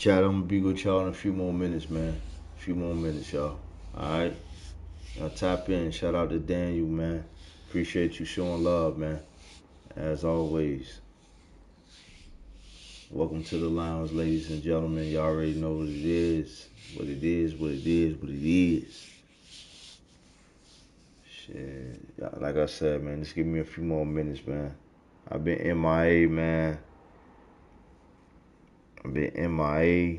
Chat, I'm gonna be with y'all in a few more minutes, man. A few more minutes, y'all. Alright? Y'all tap in. Shout out to Daniel, man. Appreciate you showing love, man. As always. Welcome to the lounge, ladies and gentlemen. Y'all already know what it is. What it is, what it is, what it is. Shit. Like I said, man, just give me a few more minutes, man. I've been MIA, man. I've been MIA.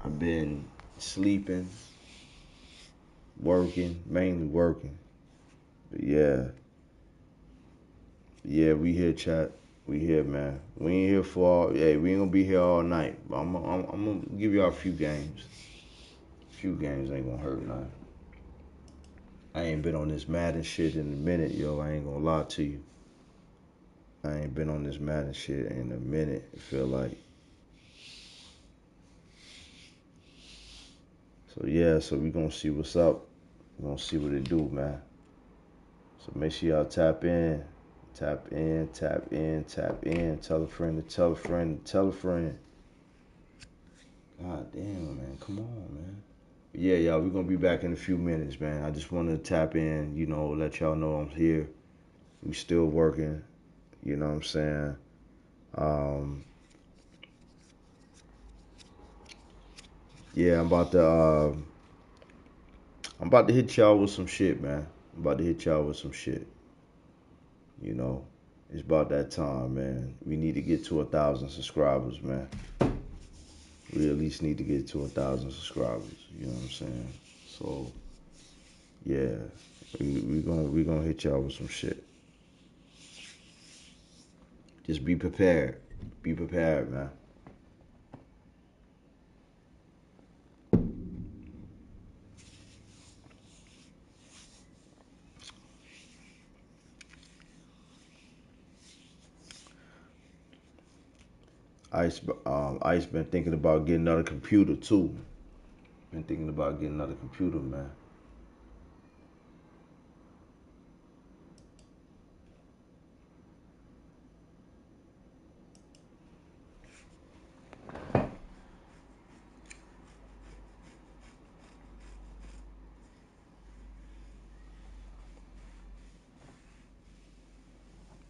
I've been sleeping, working, mainly working. But yeah. Yeah, we here, chat. We here, man. We ain't here for all. Yeah, we ain't gonna be here all night. But I'm gonna give y'all a few games. A few games ain't gonna hurt nothing. I ain't been on this Madden shit in a minute, yo. I ain't gonna lie to you. I ain't been on this Madden shit in a minute. I feel like. So yeah, so we gonna see what's up. We gonna see what it do, man. So make sure y'all tap in. Tap in, tap in, tap in. Tell a friend to tell a friend to tell a friend. God damn, man. Come on, man. Yeah, y'all, we're gonna be back in a few minutes, man. I just wanted to tap in, let y'all know I'm here. We still working, you know what I'm saying? Um, yeah, I'm about to hit y'all with some shit, man. I'm about to hit y'all with some shit. You know, it's about that time, man. We need to get to 1,000 subscribers, man. We at least need to get to 1,000 subscribers. You know what I'm saying? So, yeah, we gonna hit y'all with some shit. Just be prepared. Be prepared, man. Ice been thinking about getting another computer too. Been thinking about getting another computer, man.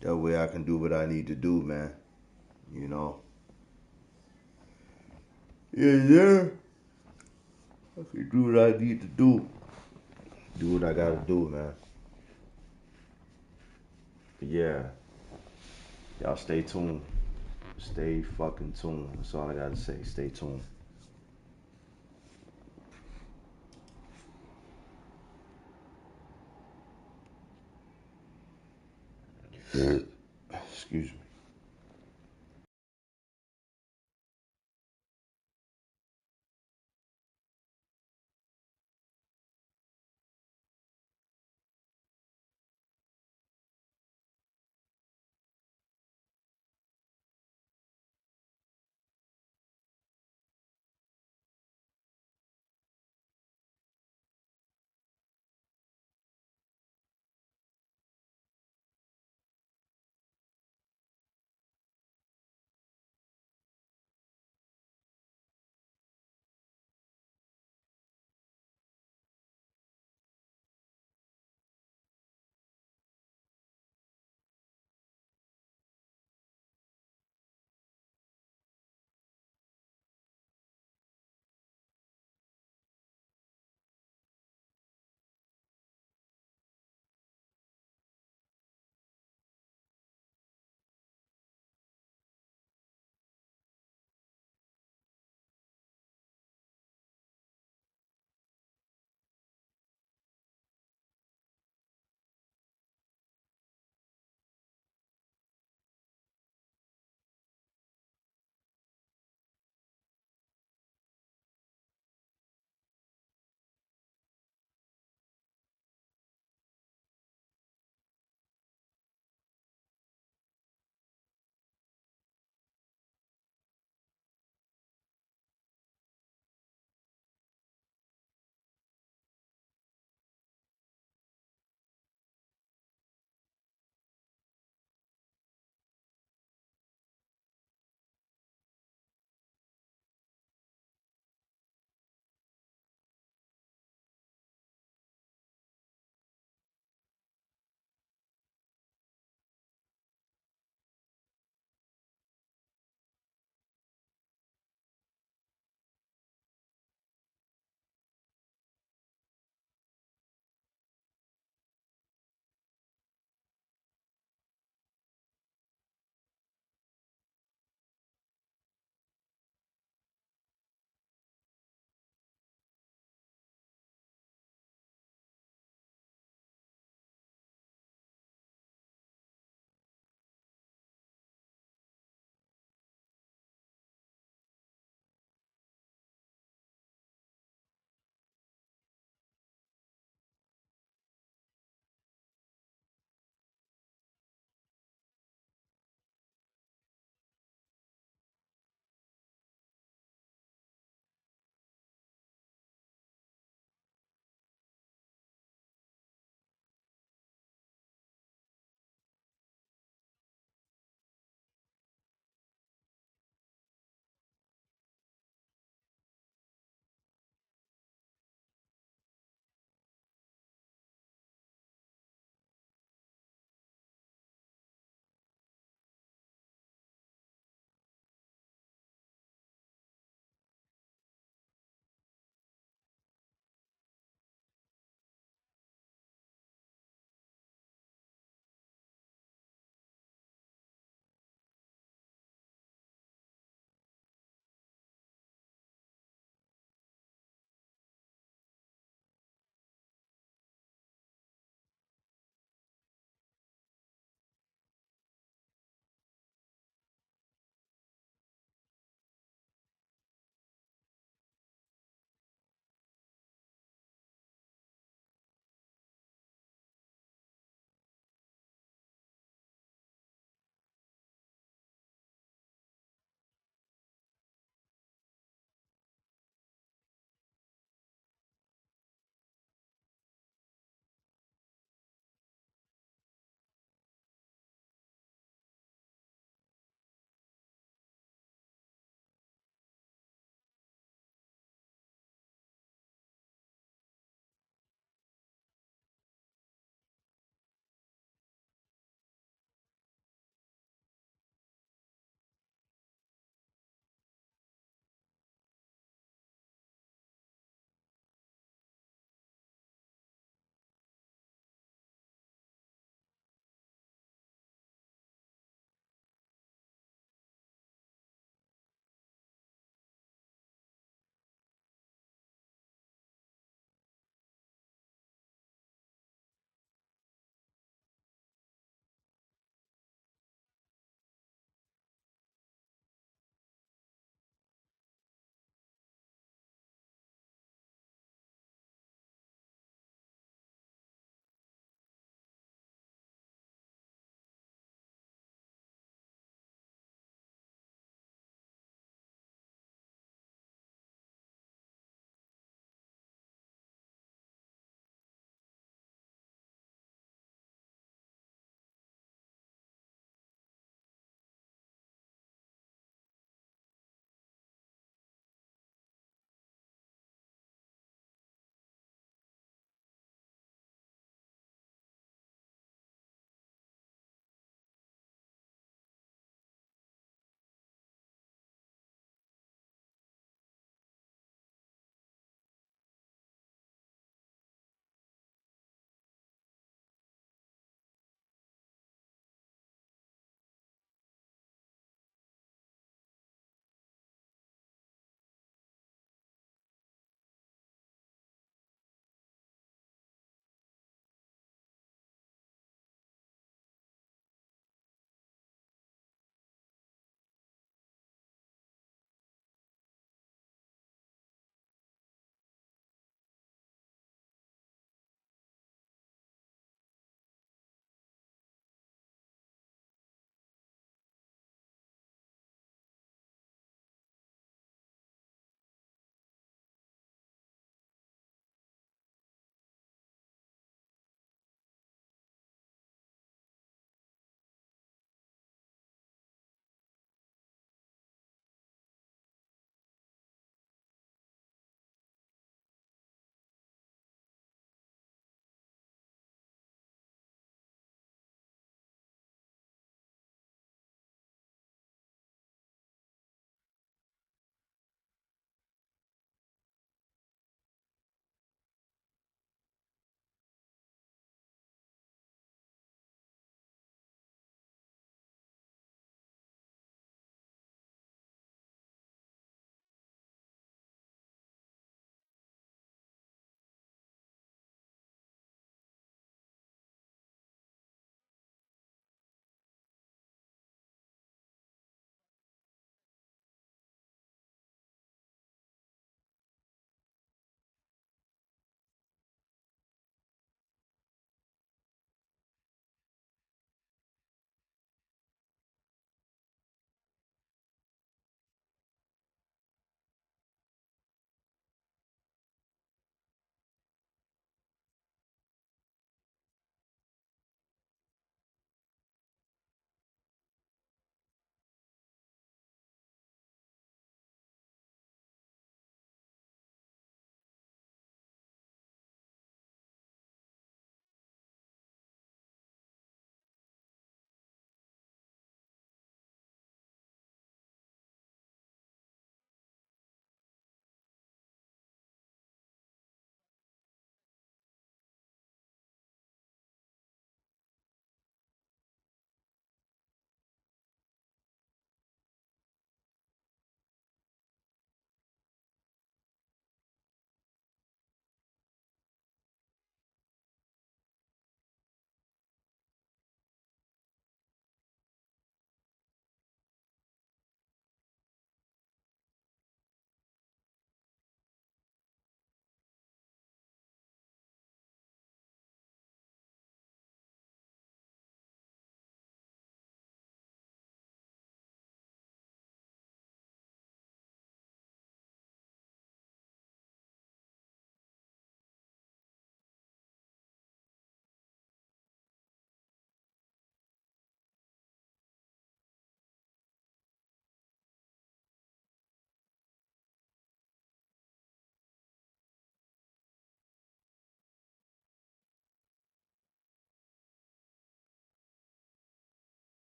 That way I can do what I need to do, man. You know. Yeah, yeah. I can do what I need to do. Do what I gotta do, man. But yeah. Y'all stay tuned. Stay fucking tuned. That's all I gotta say. Stay tuned. Excuse me.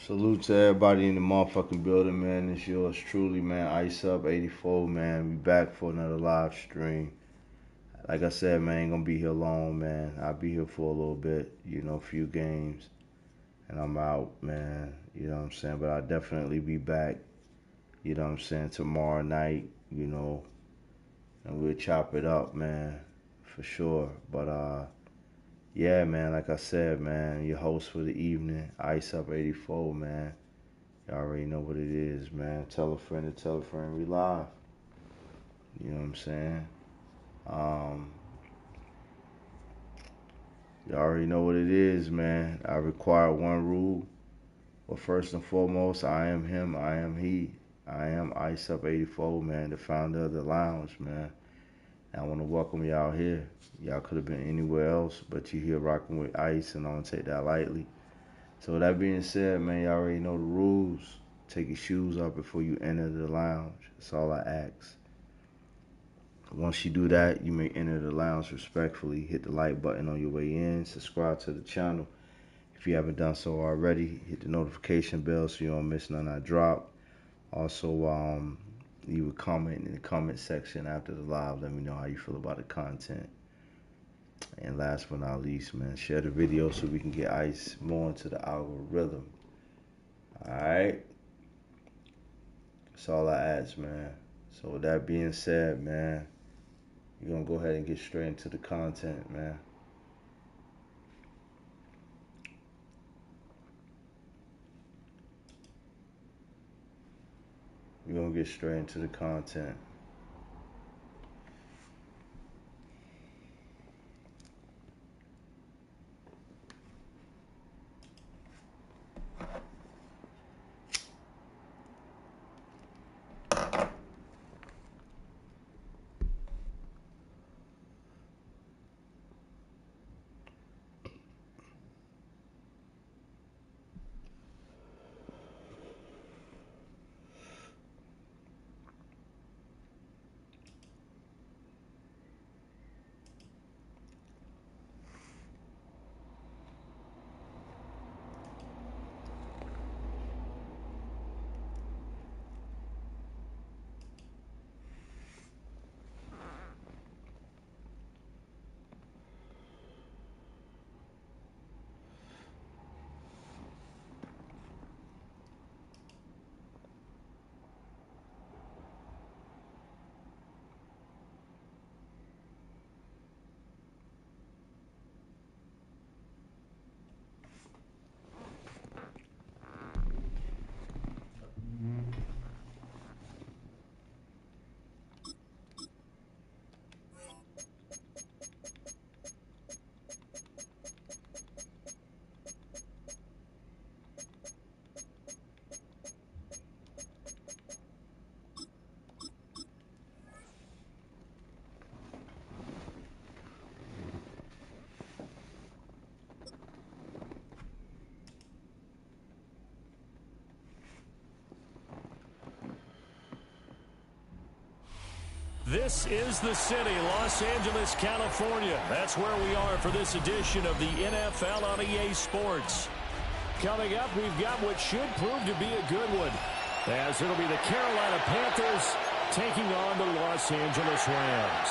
Salute to everybody in the motherfucking building, man. It's yours truly, man. Iceup84, man. We back for another live stream. Like I said, man, ain't gonna be here long, man. I'll be here for a little bit, a few games. And I'm out, man. You know what I'm saying? But I'll definitely be back, tomorrow night, and we'll chop it up, man. For sure. But, yeah, man, like I said, man, your host for the evening, Iceup84, man. Y'all already know what it is, man. Tell a friend to tell a friend we live. You know what I'm saying? Y'all already know what it is, man. I require one rule. But first and foremost, I am him, I am he. I am Iceup84, man, the founder of the lounge, man. And I want to welcome y'all here. Y'all could have been anywhere else, but you here rocking with Ice, and I don't take that lightly. So with that being said, man, y'all already know the rules. Take your shoes off before you enter the lounge. That's all I ask. Once you do that, you may enter the lounge respectfully. Hit the like button on your way in. Subscribe to the channel if you haven't done so already. Hit the notification bell so you don't miss none I drop. Also, leave a comment in the comment section after the live. Let me know how you feel about the content. And last but not least, man, share the video so we can get Ice more into the algorithm. Alright? That's all I ask, man. So with that being said, man, we're going to go ahead and get straight into the content, man. We're going to get straight into the content. This is the city, Los Angeles, California. That's where we are for this edition of the NFL on EA Sports. Coming up, we've got what should prove to be a good one, as it'll be the Carolina Panthers taking on the Los Angeles Rams.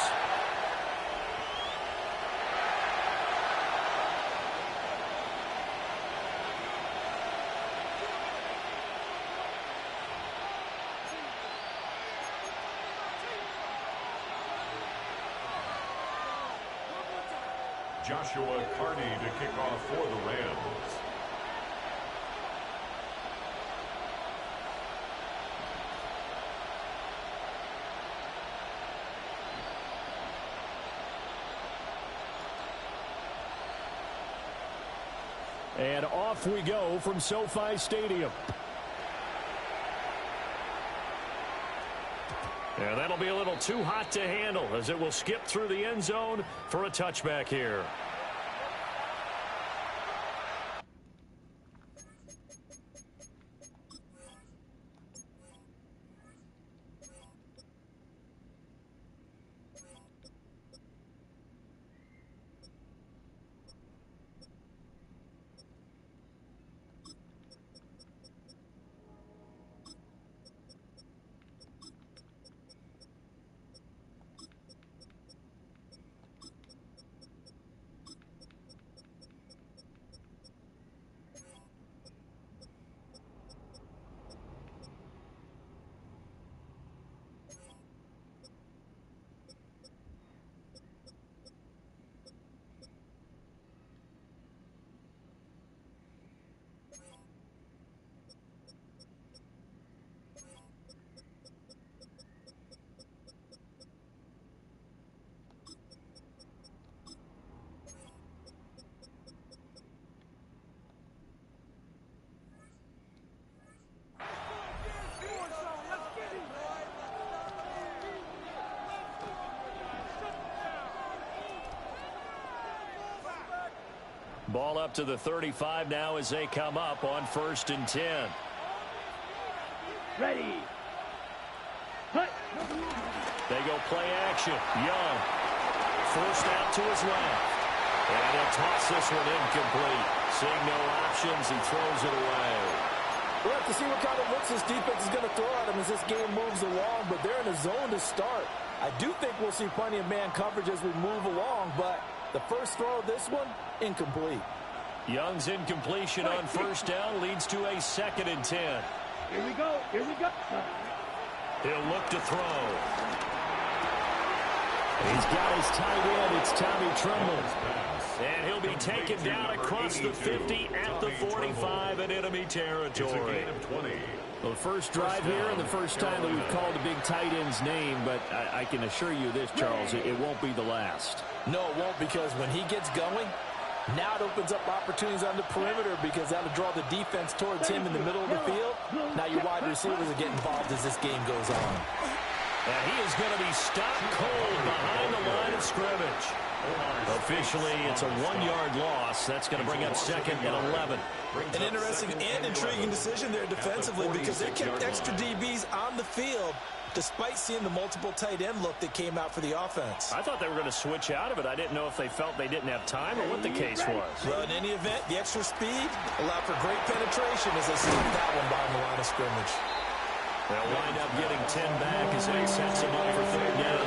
Joshua Carney to kick off for the Rams. And off we go from SoFi Stadium. And that'll be a little too hot to handle as it will skip through the end zone for a touchback here. Ball up to the 35 now as they come up on 1st and 10. Ready. Hut. They go play action. Young. Forced out to his left. And he'll toss this one incomplete. Seeing no options, he throws it away. We'll have to see what kind of looks this defense is going to throw at him as this game moves along, but they're in a zone to start. I do think we'll see plenty of man coverage as we move along, but the first throw of this one, incomplete. Young's incompletion on 1st down leads to a 2nd and 10. Here we go. Here we go. He'll look to throw. He's got his tight end. It's Tommy Tremble. And he'll be taken down across the 50 at the 45 in enemy territory. Well, the first drive here and the first time that we've called a big tight end's name, but I can assure you this, Charles, it won't be the last. No, it won't, because when he gets going, now it opens up opportunities on the perimeter because that'll draw the defense towards him in the middle of the field. Now your wide receivers are getting involved as this game goes on. And he is going to be stopped cold behind the line of scrimmage. Officially, it's a 1-yard loss. That's going to bring up 2nd and 11. An interesting and intriguing decision there defensively because they kept extra DBs on the field despite seeing the multiple tight end look that came out for the offense. I thought they were going to switch out of it. I didn't know if they felt they didn't have time or what the case was. Well, in any event, the extra speed allowed for great penetration as they stopped that one behind the line of scrimmage. They'll wind up getting 10 back as they sets him up for 3rd down.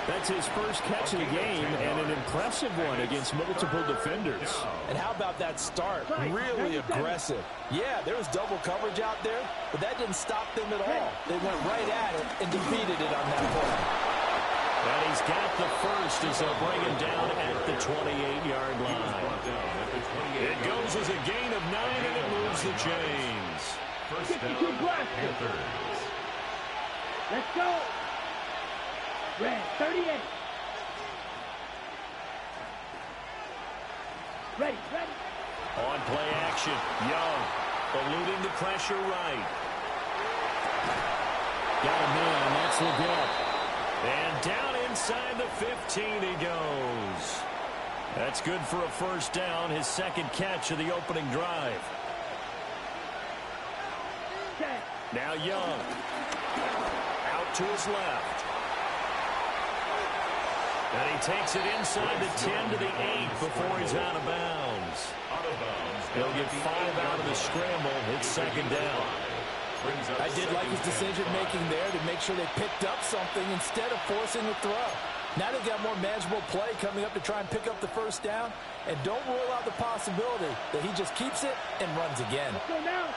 That's his first catch of the game and an impressive one against multiple defenders. And how about that start? Really aggressive. Yeah, there was double coverage out there, but that didn't stop them at all. They went right at it and defeated it on that play. And he's got the first as they'll bring him down at the 28-yard line. It goes as a gain of 9 and it moves the chains. First down, Panthers. Let's go. Red, 38. Ready. On play action, Young eluding the pressure right. Got a man, that's Leggett. And down inside the 15 he goes. That's good for a 1st down, his 2nd catch of the opening drive. Now Young. Out to his left. And he takes it inside the 10 to the 8 before he's out of bounds. He'll get 5 out of the scramble. It's 2nd down. I did like his decision-making there to make sure they picked up something instead of forcing the throw. Now they've got more manageable play coming up to try and pick up the 1st down. And don't rule out the possibility that he just keeps it and runs again. Let's go now.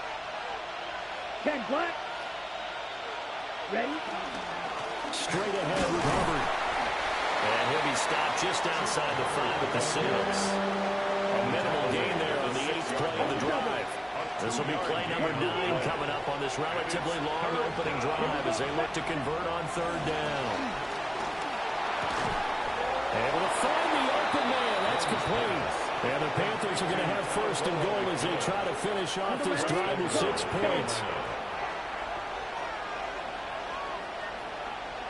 10 black. Ready. Straight ahead with Hubbard. And he'll be stopped just outside the 5 at the 6. A minimal gain there on the 8th play of the drive. This will be play number 9 coming up on this relatively long opening drive as they look to convert on 3rd down. Able to find the open man. That's complete. And the Panthers are going to have 1st and goal as they try to finish off this drive with 6 points.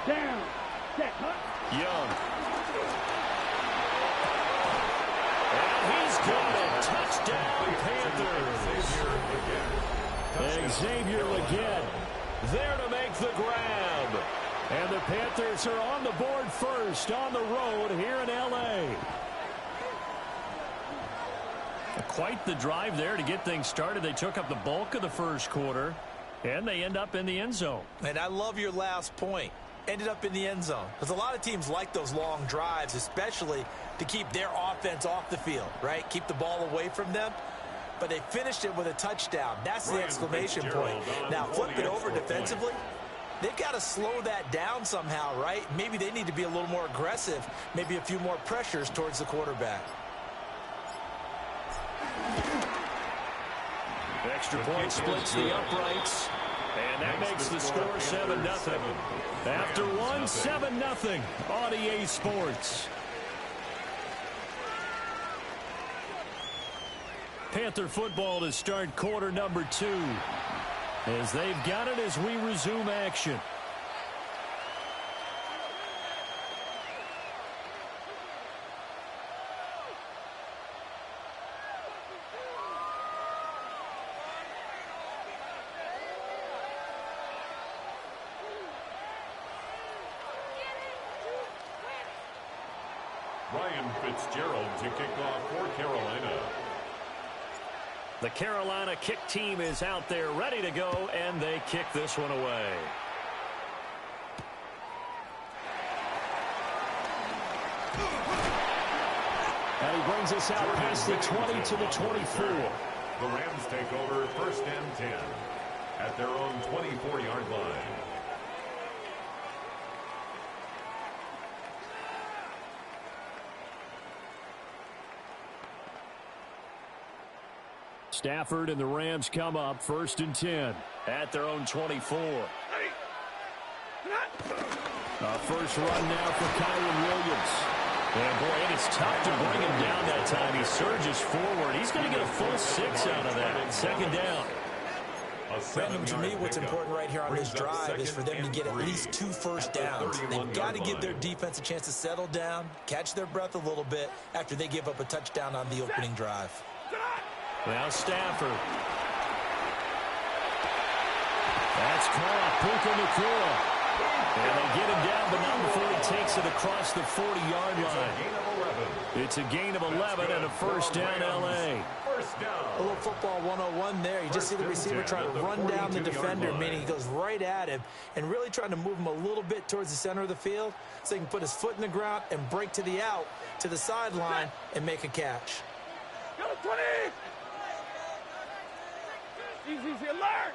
Down. Set. Hut. Young. And he's got it. Touchdown, Panthers. Xavier Leggett there to make the grab. And the Panthers are on the board first on the road here in L.A. Quite the drive there to get things started. They took up the bulk of the 1st quarter, and they end up in the end zone. And I love your last point. Ended up in the end zone. Because a lot of teams like those long drives, especially to keep their offense off the field, right? Keep the ball away from them. But they finished it with a touchdown. That's the exclamation point. Now, flip it over defensively. They've got to slow that down somehow, right? Maybe they need to be a little more aggressive. Maybe a few more pressures towards the quarterback. Extra point splits the uprights. And that makes the score 7-0. After one, 7-0 on EA Sports. Panther football to start quarter number 2. As they've got it as we resume action. Fitzgerald to kick off for Carolina. The Carolina kick team is out there ready to go, and they kick this one away. And he brings us out past the 20 to the 24. The Rams take over 1st and 10 at their own 24-yard line. Stafford and the Rams come up 1st and 10 at their own 24. A first run now for Kyron Williams. And boy, it is tough to bring him down that time. He surges forward. He's going to get a full 6 out of that. 2nd down. Brandon, to me, what's important right here on this drive is for them to get at least 2 first downs. They've got to give their defense a chance to settle down, catch their breath a little bit after they give up a touchdown on the opening drive. Now Stafford. That's caught. Puka Nacua. And they get him down, but not before he takes it across the 40-yard line. It's a gain of 11 and a first down, L.A. A little football 101 there. You just see the receiver trying to run down the defender, meaning he goes right at him, and really trying to move him a little bit towards the center of the field so he can put his foot in the ground and break to the out, to the sideline, and make a catch. Go 20! Easy, alert!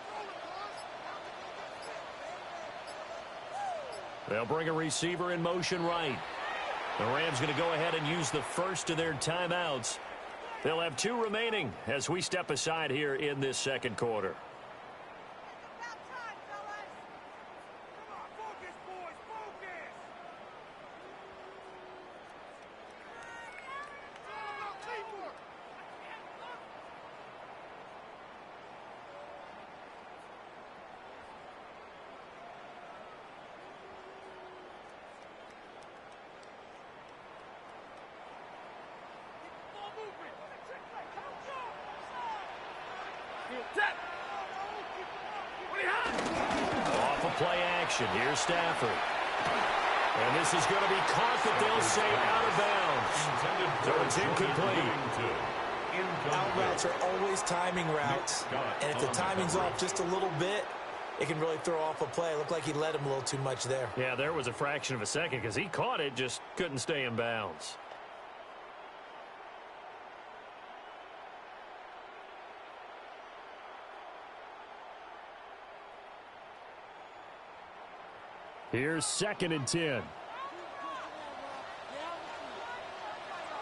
They'll bring a receiver in motion right. The Rams going to go ahead and use the first of their timeouts. They'll have 2 remaining as we step aside here in this 2nd quarter. Off of play action. Here's Stafford. And this is going to be caught, but they'll say out of bounds. So it's incomplete. Out routes are always timing routes, and if the timing's off just a little bit, it can really throw off a play. It looked like he let him a little too much there. Yeah, there was a fraction of a second because he caught it, just couldn't stay in bounds. Here's 2nd and 10.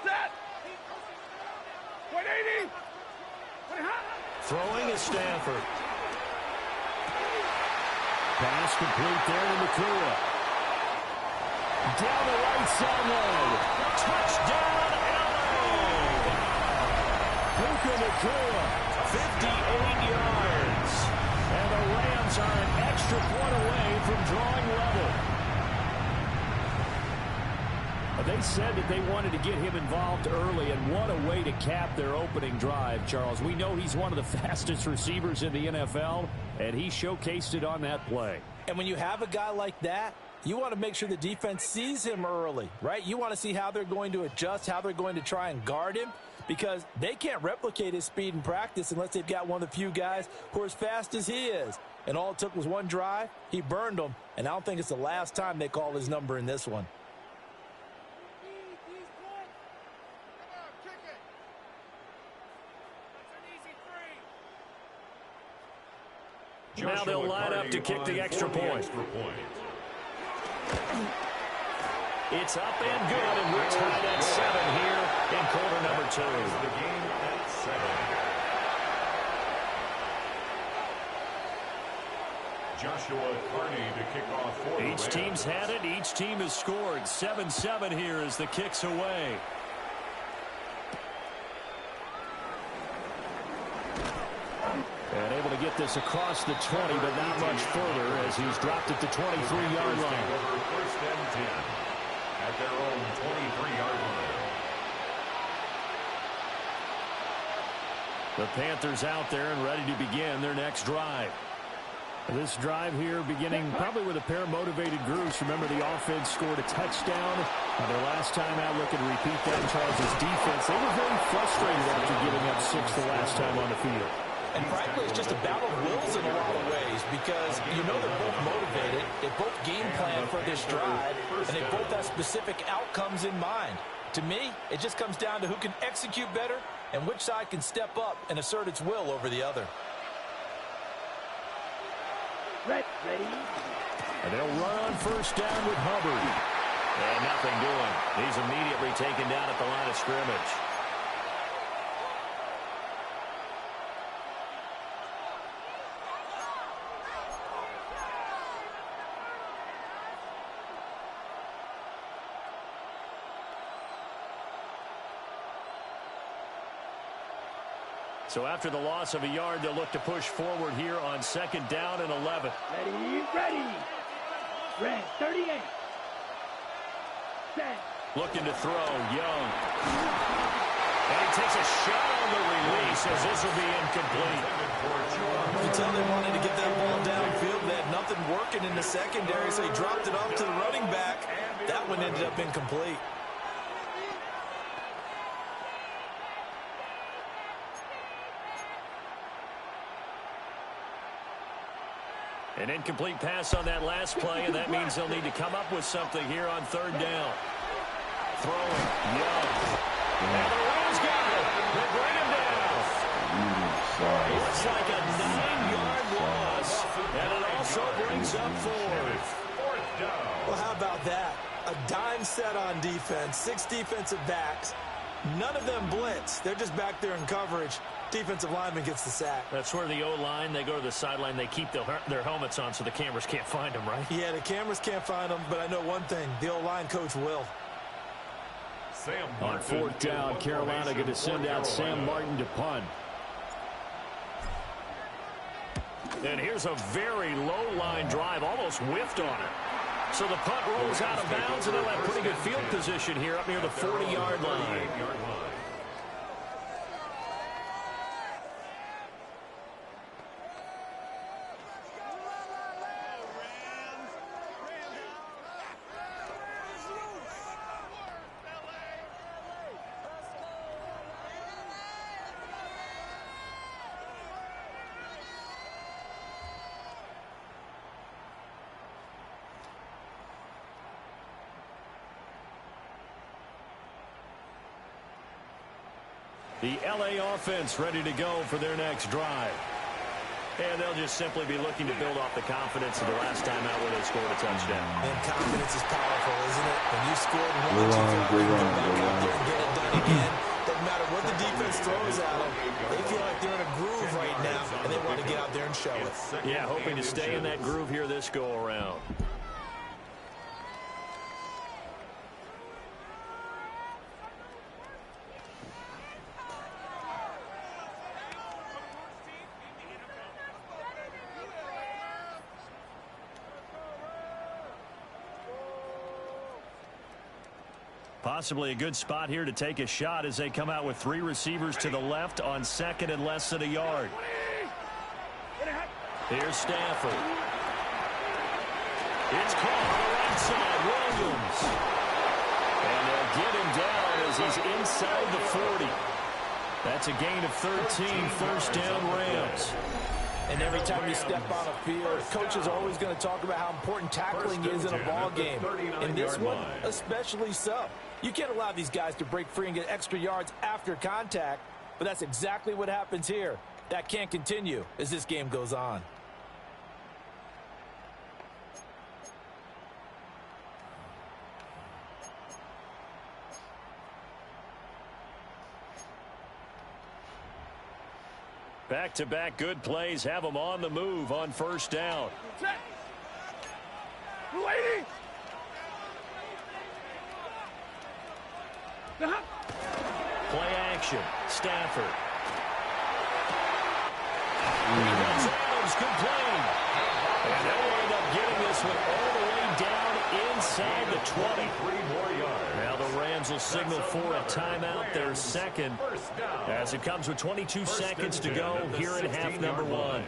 Set! 180! Throwing is Stafford. Pass complete there to Nacua. Down the right sideline. Touchdown, LA! Puka Nacua, 58 yards. And the Rams are an extra point away from drawing level. They said that they wanted to get him involved early, and what a way to cap their opening drive, Charles. We know he's one of the fastest receivers in the NFL, and he showcased it on that play. And when you have a guy like that, you want to make sure the defense sees him early, right? You want to see how they're going to adjust, how they're going to try and guard him, because they can't replicate his speed in practice unless they've got one of the few guys who are as fast as he is. And all it took was one drive. He burned them, and I don't think it's the last time they call his number in this one. Now they'll line up to kick the extra point. It's up and good, and we're tied at 7 here in quarter number 2. The game at 7. Joshua Carney to kick off for the Rams. Each team's had it. Each team has scored. 7-7 here as the kick's away. And able to get this across the 20, but not much further as he's dropped it to 23-yard line. First and 10 at their own 23-yard line. The Panthers out there and ready to begin their next drive. This drive here beginning probably with a pair of motivated groups. Remember, the offense scored a touchdown. Their last time out, looking to repeat that in Charles' defense. They were very frustrated after giving up 6 the last time on the field. And frankly, it's just a battle of wills in a lot of ways because you know they're both motivated. They both game plan for this drive, and they both have specific outcomes in mind. To me, it just comes down to who can execute better and which side can step up and assert its will over the other. Ready. And they'll run on first down with Hubbard. And nothing doing. He's immediately taken down at the line of scrimmage. So after the loss of a yard, they'll look to push forward here on second down and 11. Ready. Red 38. Set. Looking to throw, Young. And he takes a shot on the release as this will be incomplete. You can tell they wanted to get that ball downfield. They had nothing working in the secondary, so he dropped it off to the running back. That one ended up incomplete. An incomplete pass on that last play, and that means they'll need to come up with something here on third down. Throwing, Young. And the Rams got it. They bring him down. Looks like a 9-yard loss, and it also brings up 4. Well, how about that? A dime set on defense, 6 defensive backs. None of them blitz. They're just back there in coverage. Defensive lineman gets the sack. That's where the O-line, they go to the sideline, they keep their helmets on so the cameras can't find them, right? Yeah, the cameras can't find them, but I know one thing. The O-line coach will. On fourth down, Carolina going to send out Sam Martin to punt. And here's a very low-line drive, almost whiffed on it. So the punt rolls out of bounds, and they'll have pretty good field position here up near the 40-yard line. The L.A. offense ready to go for their next drive. And they'll just simply be looking to build off the confidence of the last time out where they scored a touchdown. And confidence is powerful, isn't it? When you scored one, you go back out there and get it done again. Doesn't matter what the defense throws at them. They feel like they're in a groove right now, and they want to get out there and show it. Yeah, hoping to stay in that groove here this go-around. Possibly a good spot here to take a shot as they come out with 3 receivers to the left on second and less than a yard. Here's Stafford. It's caught on the right side, Williams. And they'll get him down as he's inside the 40. That's a gain of 13, first down Rams. And every time you step on a field, coaches are always going to talk about how important tackling is in a ball game. In this one, especially so. You can't allow these guys to break free and get extra yards after contact, but that's exactly what happens here. That can't continue as this game goes on. Back-to-back good plays have them on the move on first down. Set. Lady. Play action. Stafford. That's Adams. Good play. And they'll end up getting this one all the way down inside the 20. Now the Rams will signal for a timeout, their second, as it comes with 22 seconds to go here in half number 1.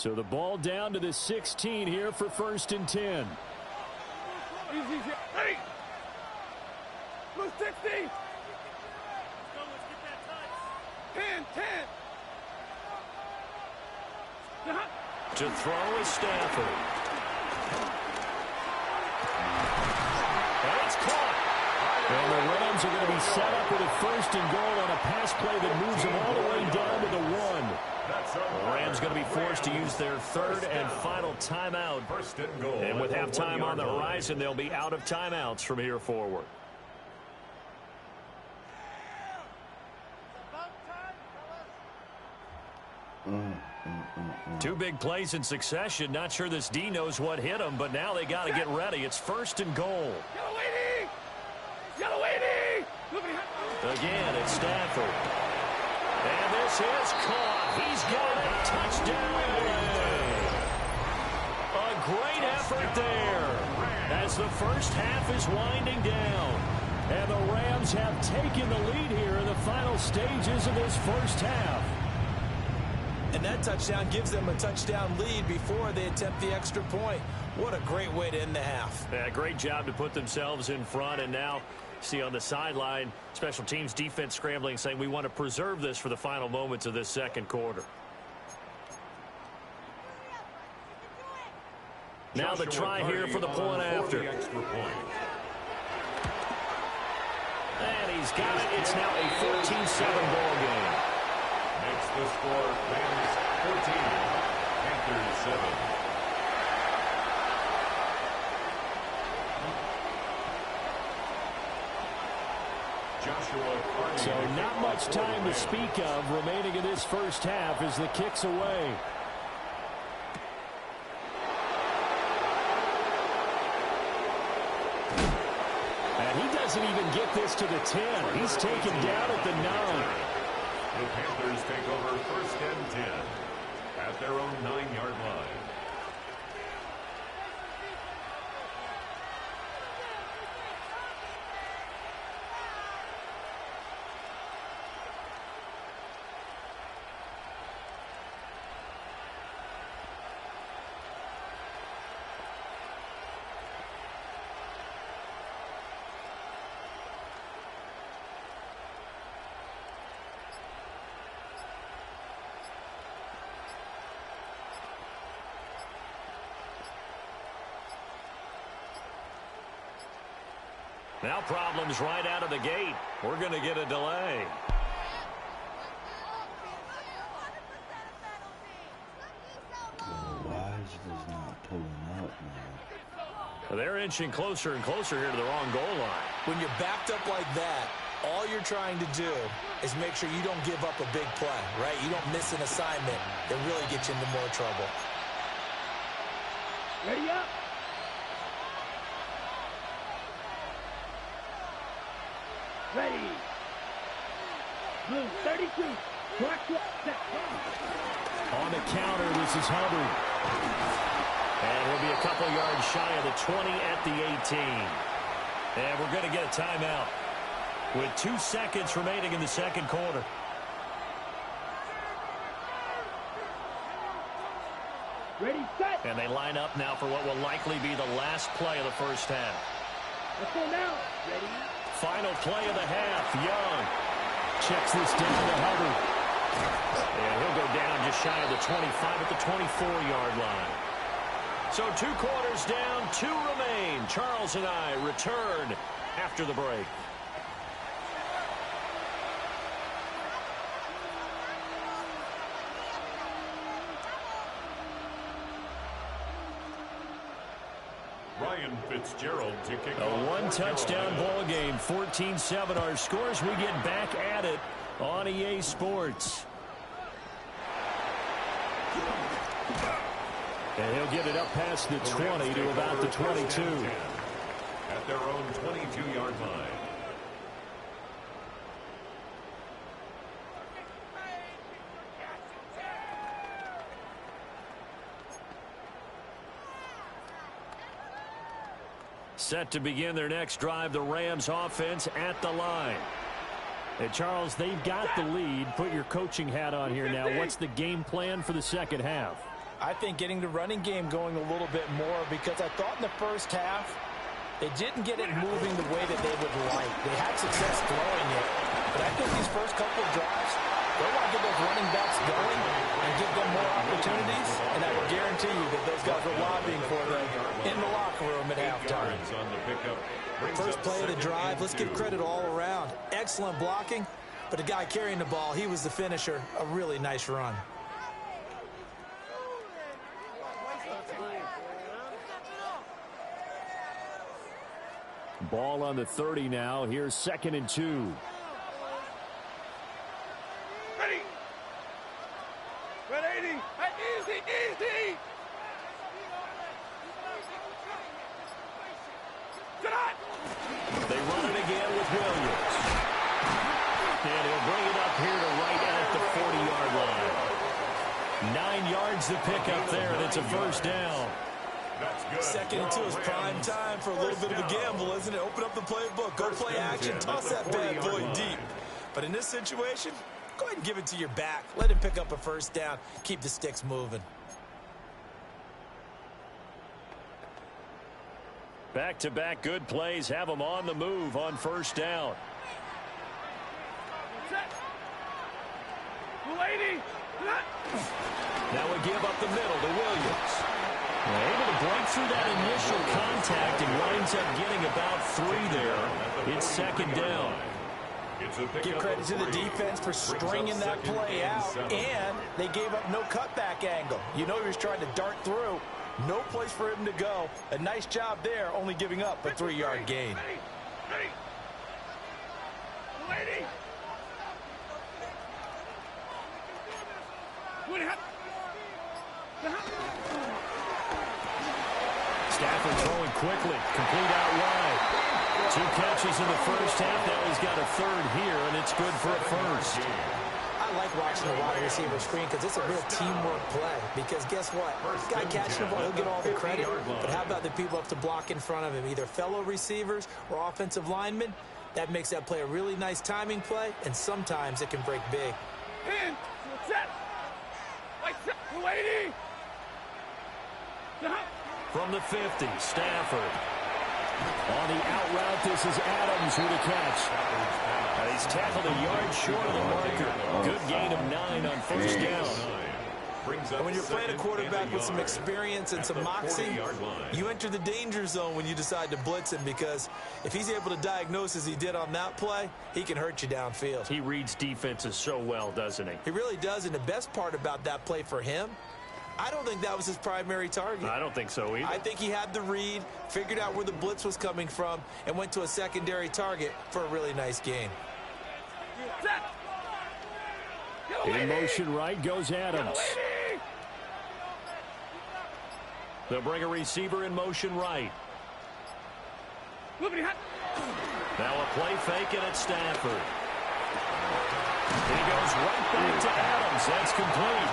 So the ball down to the 16 here for 1st and 10. Easy. Ready. Blue 60. Let's get that touch. 10. To throw is Stafford. And it's caught. And the Rams are going to be set up with a 1st and goal on a pass play that moves them all the way down to the 1. The Rams going to be forced to use their 3rd and final timeout. And with halftime on the horizon, they'll be out of timeouts from here forward. Two big plays in succession. Not sure this D knows what hit him, but now they got to get ready. It's 1st and goal. Yellow 80! Again, it's Stafford. And this is caught. He's got it. Touchdown. A great effort there as the first half is winding down. And the Rams have taken the lead here in the final stages of this first half. And that touchdown gives them a touchdown lead before they attempt the extra point. What a great way to end the half. Yeah, great job to put themselves in front. And now, see on the sideline, special teams defense scrambling, saying we want to preserve this for the final moments of this second quarter. Now the try here for the point after. And he's got it. It's now a 14-7 ball game. Makes the score Rams 14, Panthers 7. So not much time to speak of remaining in this first half as the kick's away. And he doesn't even get this to the 10. He's taken down at the 9. The Panthers take over 1st and 10 at their own 9-yard line. Now problems right out of the gate. We're going to get a delay. Why is this not pulling up, man? They're inching closer and closer here to the wrong goal line. When you're backed up like that, all you're trying to do is make sure you don't give up a big play, right? You don't miss an assignment that really gets you into more trouble. Ready up. Ready. Blue 32. On the counter, this is Hubbard. And we'll be a couple yards shy of the 20 at the 18. And we're going to get a timeout with 2 seconds remaining in the second quarter. Ready, set. And they line up now for what will likely be the last play of the first half. Let's go now. Ready. Final play of the half. Young checks this down to Hubbard. And he'll go down just shy of the 25 at the 24-yard line. So 2 quarters down, 2 remain. Charles and I return after the break. Ryan Fitzgerald to kick A off. 1-touchdown ball game, 14-7 our scores. We get back at it on EA Sports. And he'll get it up past the 20 to about the 22. At their own 22-yard line. Set to begin their next drive, the Rams offense at the line. And Charles, they've got the lead. Put your coaching hat on here now. What's the game plan for the second half? I think getting the running game going a little bit more, because I thought in the first half they didn't get it moving the way that they would like. They had success throwing it, but I think these first couple of drives, they want to get those running backs going and give them more opportunities, and I will guarantee you that those guys were lobbying for them in the locker room at halftime. First play of the drive, let's give credit all around. Excellent blocking, but the guy carrying the ball, he was the finisher. A really nice run. Ball on the 30 now. Here's 2nd and 2. Ready. 180. Easy, easy. They run it again with Williams. And he'll bring it up here to right at the 40-yard line. 9 yards to pick up there, and it's a first down. 2nd and 2 is prime time for a little bit of a gamble, isn't it? Open up the playbook, go play action, toss that bad boy deep. But in this situation, go ahead and give it to your back. Let him pick up a first down. Keep the sticks moving. Back-to-back good plays have them on the move on first down. 280. Now we give up the middle to Williams. Able to break through that initial contact and winds up getting about 3 there. It's 2nd down. Give credit to the defense for stringing that play out, and they gave up no cutback angle. You know he was trying to dart through. No place for him to go. A nice job there, only giving up a 3-yard gain. Ready. 280. Stafford throwing quickly, complete out wide. 2 catches in the first half. Now he's got a 3rd here, and it's good for a first. I like watching the wide receiver screen because it's a real teamwork play. Because guess what? Guy catching the ball, he'll get all the credit. But how about the people up to block in front of him, either fellow receivers or offensive linemen? That makes that play a really nice timing play, and sometimes it can break big. In. Set. 280. From the 50, Stafford. On the out route, this is Adams with a catch. He's tackled a yard short of the marker. Good gain of 9 on first down. And when you're playing a quarterback with some experience and some moxie, you enter the danger zone when you decide to blitz him, because if he's able to diagnose as he did on that play, he can hurt you downfield. He reads defenses so well, doesn't he? He really does, and the best part about that play for him, I don't think that was his primary target. I don't think so either. I think he had the read, figured out where the blitz was coming from, and went to a secondary target for a really nice gain. In motion right goes Adams. They'll bring a receiver in motion right. Now a play fake, and it's Stafford. He goes right back to Adams. That's complete.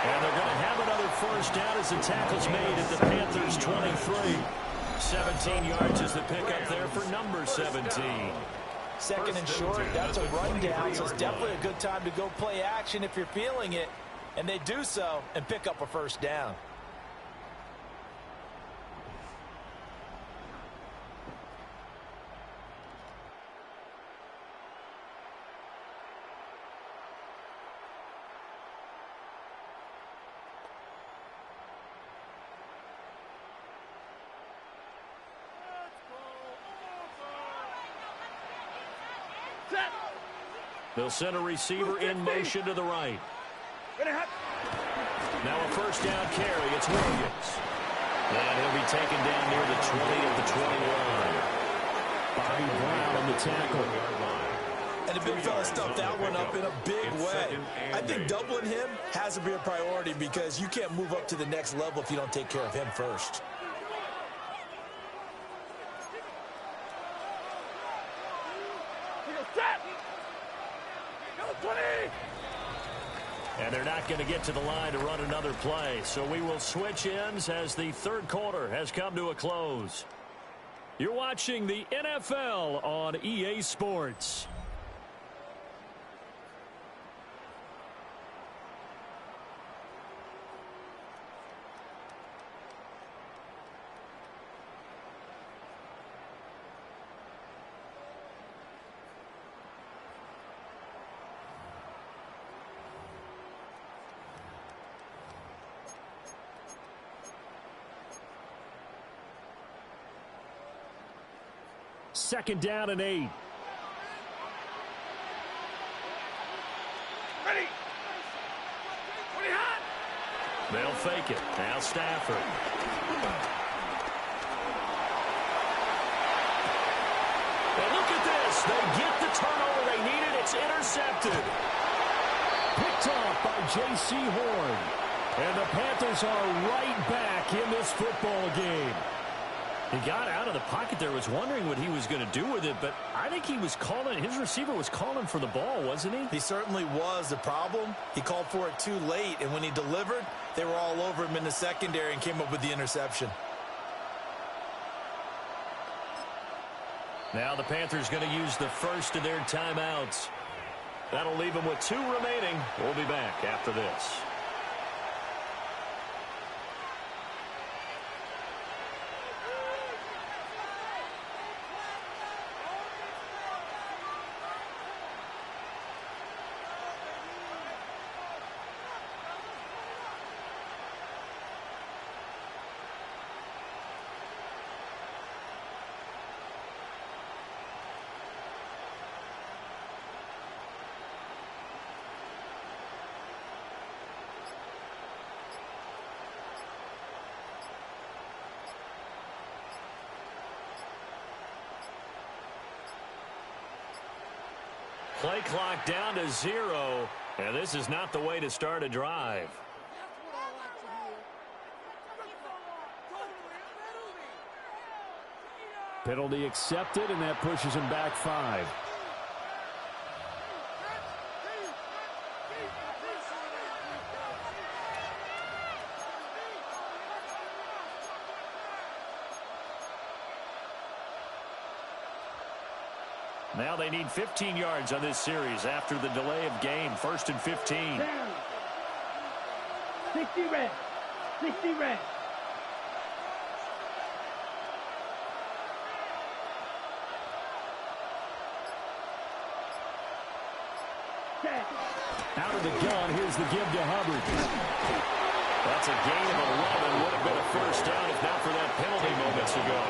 And they're going to have another first down as the tackle's made at the Panthers' 23. 17 yards is the pickup there for number 17. 2nd and short, that's a rundown, so it's definitely a good time to go play action if you're feeling it. And they do so and pick up a first down. They'll send a receiver in motion to the right. Now a first down carry. It's Williams. And he'll be taken down near the 20 at the 20-line. Bobby Brown on the tackle. And the big fella stuffed that one up in a big way. I think doubling him has to be a priority, because you can't move up to the next level if you don't take care of him first. And they're not going to get to the line to run another play. So we will switch ends as the 3rd quarter has come to a close. You're watching the NFL on EA Sports. 2nd down and 8. Ready. 20 hot. They'll fake it. Now Stafford. And look at this. They get the turnover they needed. It's intercepted. Picked off by J.C. Horn. And the Panthers are right back in this football game. He got out of the pocket there, was wondering what he was going to do with it, but I think he was calling, his receiver was calling for the ball, wasn't he? He certainly was. The problem, he called for it too late, and when he delivered, they were all over him in the secondary and came up with the interception. Now the Panthers going to use the first of their timeouts. That'll leave them with 2 remaining. We'll be back after this. Play clock down to 0, and this is not the way to start a drive. Penalty accepted, and that pushes him back 5. Now they need 15 yards on this series after the delay of game. 1st and 15. Down. 60 red. 60 red. Out of the gun, here's the give to Hubbard. That's a gain of 11. Would have been a first down if not for that penalty moments ago.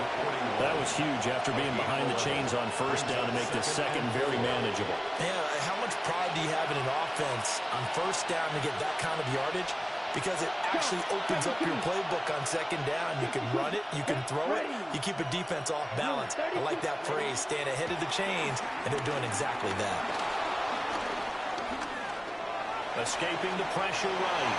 That was huge after being behind the chains on first down to make the second very manageable. Man, how much pride do you have in an offense on first down to get that kind of yardage? Because it actually opens up your playbook on 2nd down. You can run it, you can throw it, you keep a defense off balance. I like that phrase, stand ahead of the chains, and they're doing exactly that. Escaping the pressure right.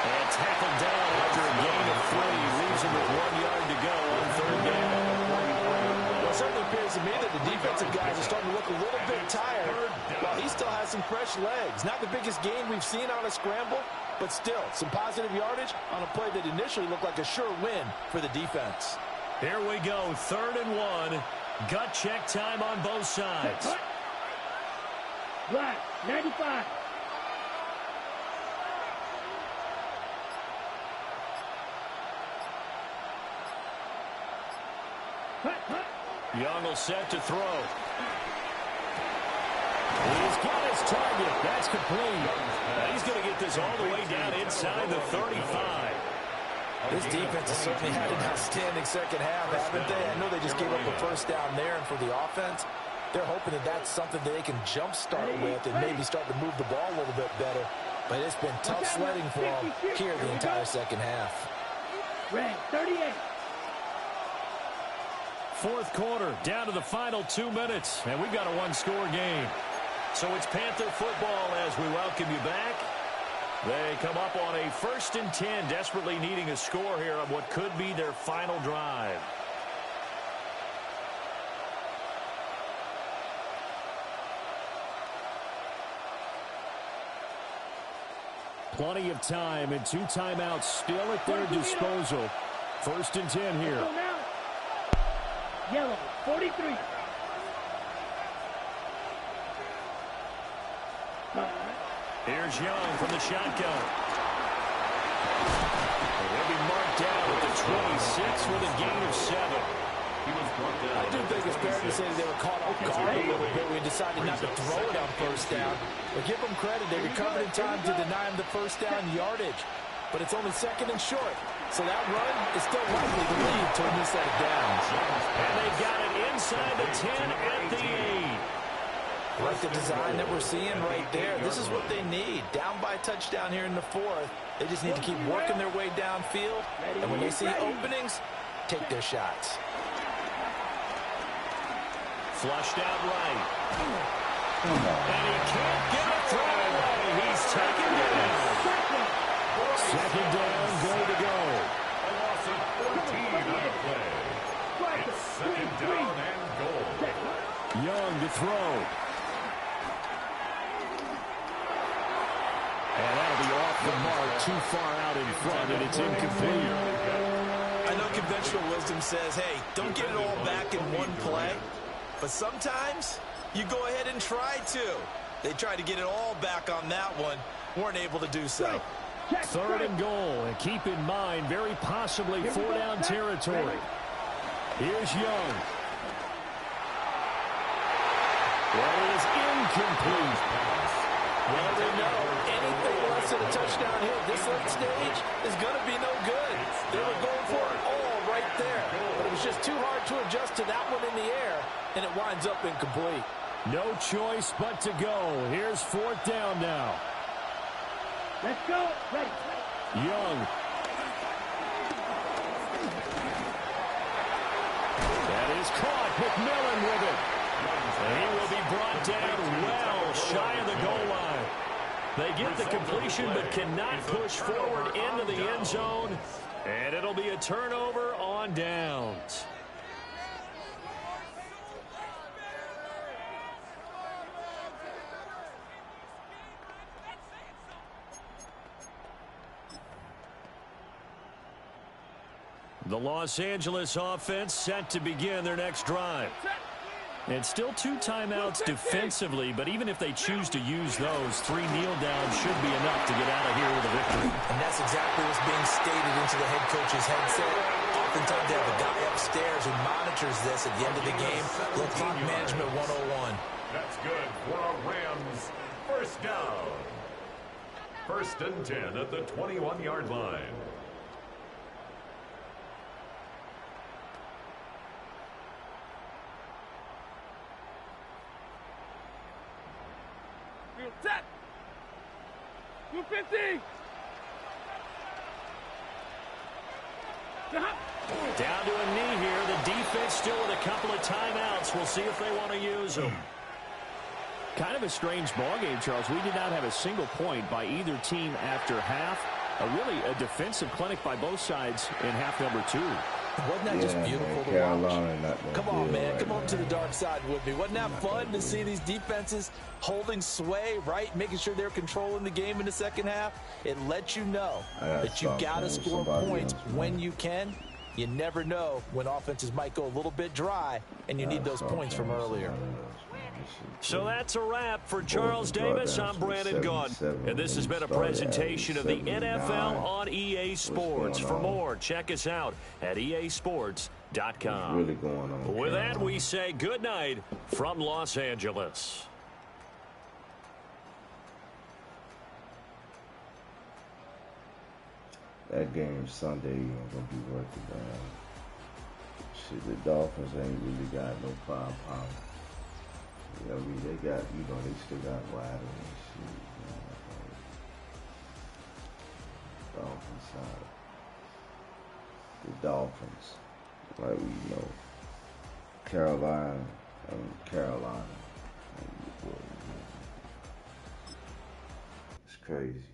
And tackled down after a gain of 3. Leaves him with 1 yard to go on 3rd down. Well, it certainly appears to me that the defensive guys are starting to look a little bit tired while he still has some fresh legs. Not the biggest gain we've seen on a scramble, but still some positive yardage on a play that initially looked like a sure win for the defense. Here we go, 3rd and 1. Gut check time on both sides. Black, 95. Young will set to throw. He's got his target. That's complete. He's going to get this all the way down inside the 35. This defense has certainly had an outstanding second half, haven't they? I know they just gave up a first down there, and for the offense, they're hoping that that's something that they can jumpstart with and maybe start to move the ball a little bit better. But it's been tough sledding for them here the entire second half. Red, 38. 4th quarter, down to the final 2 minutes, and we've got a 1-score game. So it's Panther football as we welcome you back. They come up on a 1st and 10, desperately needing a score here on what could be their final drive. Plenty of time and 2 timeouts still at their disposal. 1st and 10 here. Yellow, 43. Here's Young from the shotgun. He'll be marked down at the 26 with a gain of 7. I do think it's fair to say that they were caught off guard a little bit. We decided not to throw it on first down. But give them credit. They recovered in time to deny him the first down yardage. But it's only 2nd and short. So that run is still likely to lead to a new set of downs. And they got it inside the 10 at the 8. Like the design that we're seeing right there. This is what they need. Down by a touchdown here in the fourth. They just need to keep working their way downfield. And when they see openings, take their shots. Flushed out right. And he can't get it thrown away. He's taken down. Second down, goal to go. A loss of 14 on the play. It's second down and goal. Young to throw. And that'll be off the mark, too far out in front, and it's incomplete. I know conventional wisdom says, hey, don't get it all back in one play. But sometimes you go ahead and try to. They tried to get it all back on that one. Weren't able to do so. Third and goal, and keep in mind, very possibly 4-down territory. Here's Young. Well, it is incomplete. Well, they know anything less than a touchdown hit this late stage is going to be no good. They were going for it all right there. But it was just too hard to adjust to that one in the air, and it winds up incomplete. No choice but to go. Here's fourth down now. Let's go. Ready. Young. That is caught. McMillan with it. And he will be brought down well shy of the goal line. They get the completion but cannot push forward into the end zone. And it'll be a turnover on downs. The Los Angeles offense set to begin their next drive. And still 2 timeouts defensively, but even if they choose to use those, 3 kneel downs should be enough to get out of here with a victory. And that's exactly what's being stated into the head coach's headset. Oftentimes they have a guy upstairs who monitors this at the end of the game. Little clock management 101. That's good for a Rams first down. First and 10 at the 21-yard line. Set. 250. Down to a knee here. The defense still with a couple of timeouts. We'll see if they want to use them. Kind of a strange ball game, Charles. We did not have a single point by either team after half. Really a defensive clinic by both sides in half number 2. Wasn't that just beautiful to watch? Come on, man. Come on to the dark side with me. Wasn't that fun to see these defenses holding sway, right? Making sure they're controlling the game in the second half. It lets you know that you got to score points when you can. You never know when offenses might go a little bit dry, and you need those points from earlier. So that's a wrap for Charles Davis. I'm Brandon Gaudin, and this has been a presentation of the NFL on EA Sports. For more, check us out at easports.com. Really going on. With that, we say good night from Los Angeles. That game Sunday ain't gonna be worth it, man. Shit, the Dolphins ain't really got no firepower. I mean, they got, they still got Waddle and shit. Dolphins side. The Dolphins, like we know. Carolina. It's crazy.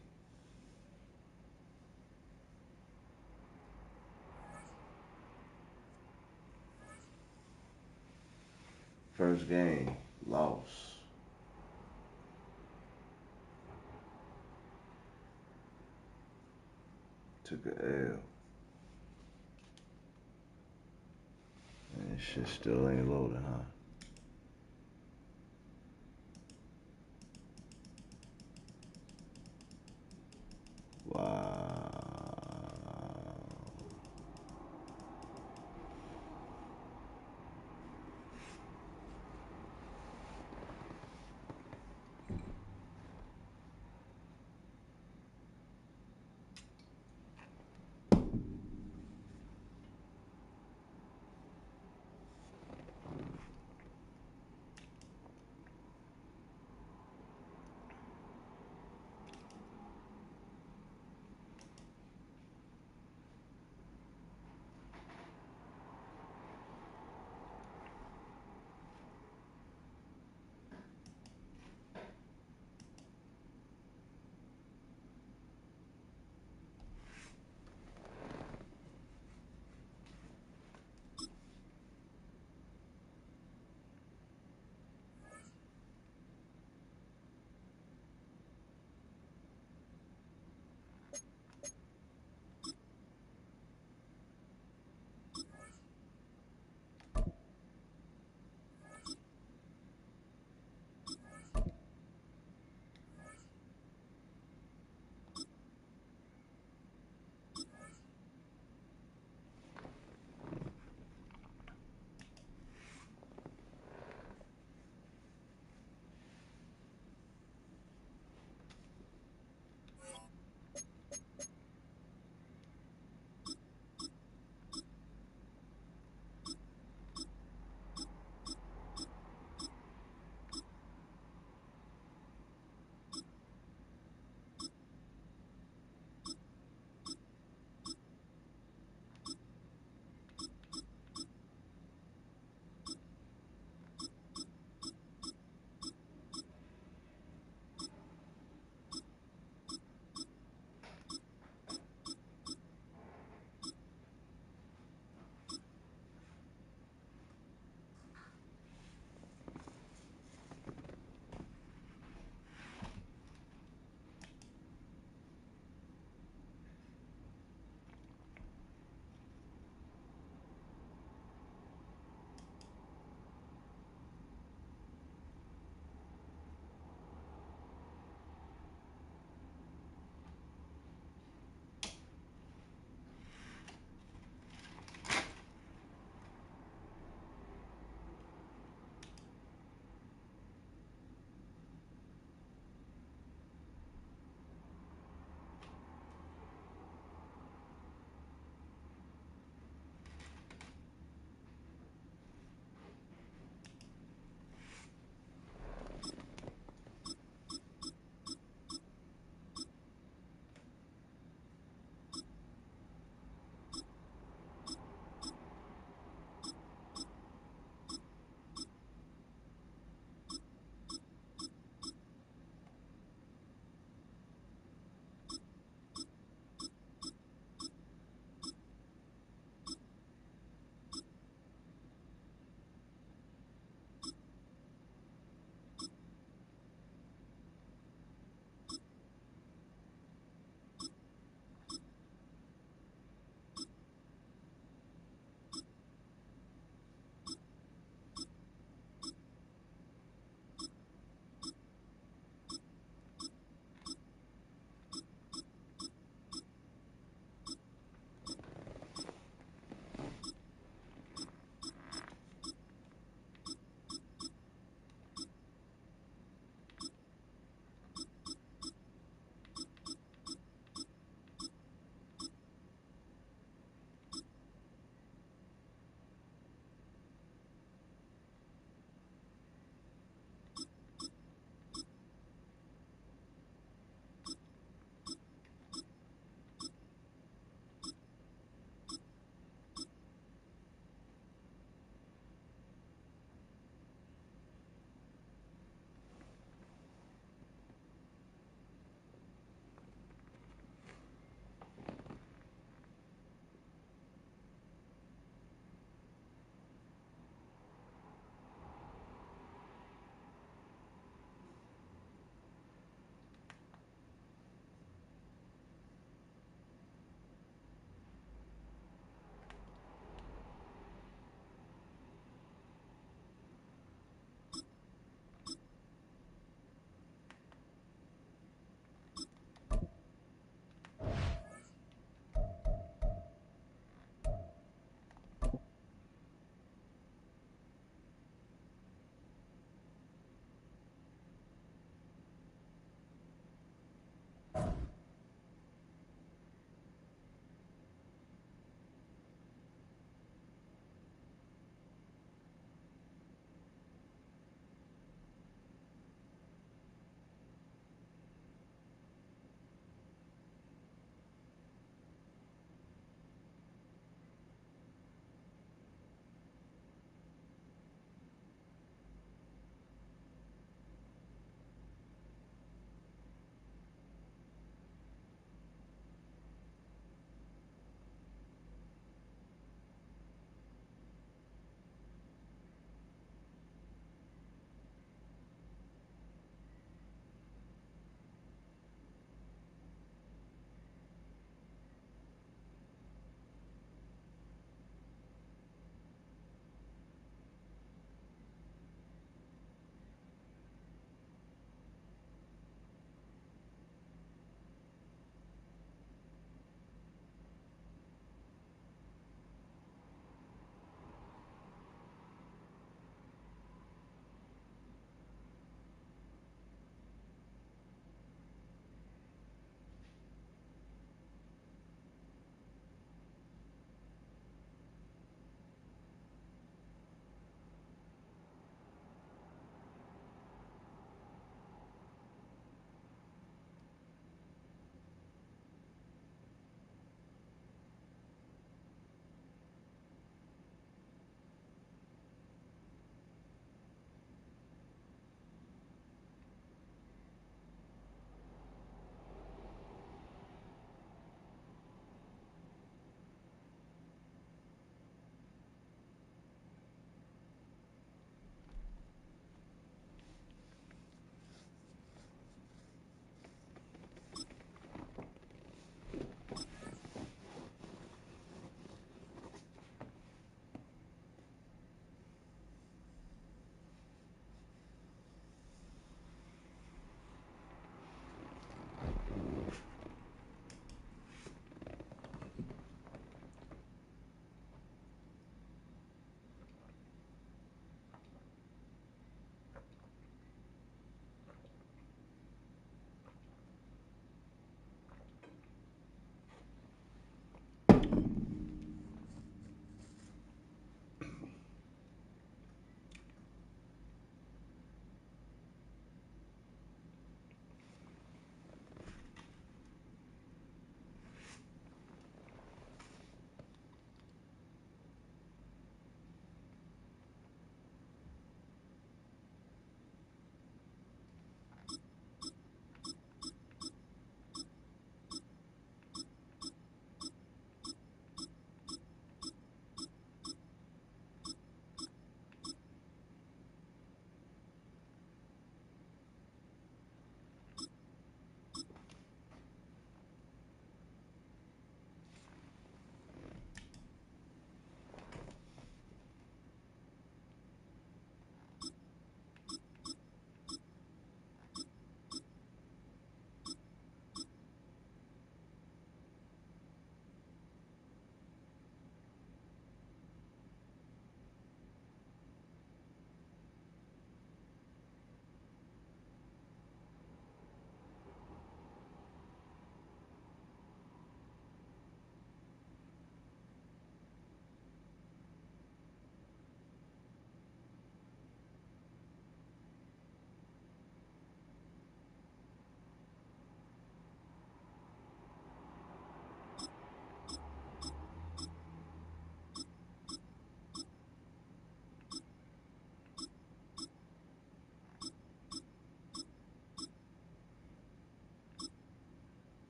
First game, loss. Took a L. And shit still ain't loading, huh? Wow.